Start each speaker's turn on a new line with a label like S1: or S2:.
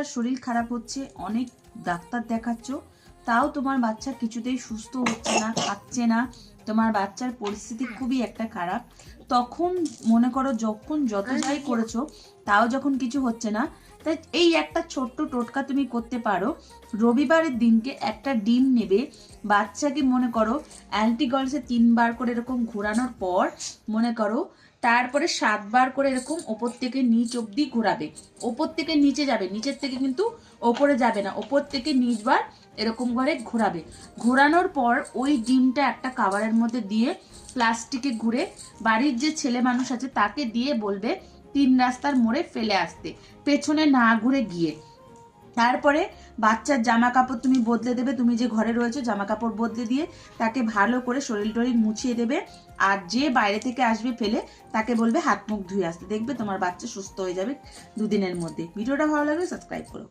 S1: বাচ্চার শরীর খারাপ হচ্ছে, অনেক ডাক্তার দেখাচ্ছ, তাও তোমার বাচ্চা কিছুতেই সুস্থ হচ্ছে না, খাচ্ছে না, তোমার বাচ্চার পরিস্থিতি খুবই একটা খারাপ, তখন মনে করো যখন যত যাই করেছো তাও যখন কিছু হচ্ছে না, তাই এই একটা ছোট্ট টোটকা তুমি করতে পারো। রবিবারের দিনকে একটা ডিম নেবে, বাচ্চাকে মনে করো অ্যান্টিগলসে 3 বার করে এরকম ঘোরানোর পর মনে করো তারপরে 7 বার করে এরকম ওপর থেকে নিচ অব্দি ঘোরাবে, ওপর থেকে নিচে যাবে, নিচের থেকে কিন্তু ওপরে যাবে না, ওপর থেকে নিচবার এরকম করে ঘোরাবে। ঘোরানোর পর ওই ডিমটা একটা কাভারের মধ্যে দিয়ে প্লাস্টিকে ঘুরে বাড়ির যে ছেলে মানুষ আছে তাকে দিয়ে বলবে 3 রাস্তার মোড়ে ফেলে আসতে, পেছনে না ঘুরে গিয়ে। তারপরে বাচ্চার জামা কাপড় তুমি বদলে দেবে, তুমি যে ঘরে রয়েছে জামা কাপড় বদলে দিয়ে তাকে ভালো করে শরীর টরিল মুছিয়ে দেবে, আর যে বাইরে থেকে আসবে ফেলে তাকে বলবে হাত মুখ ধুয়ে আসতে, দেখবে তোমার বাচ্চা সুস্থ হয়ে যাবে 2 দিনের মধ্যে। ভিডিওটা ভালো লাগলে সাবস্ক্রাইব করো।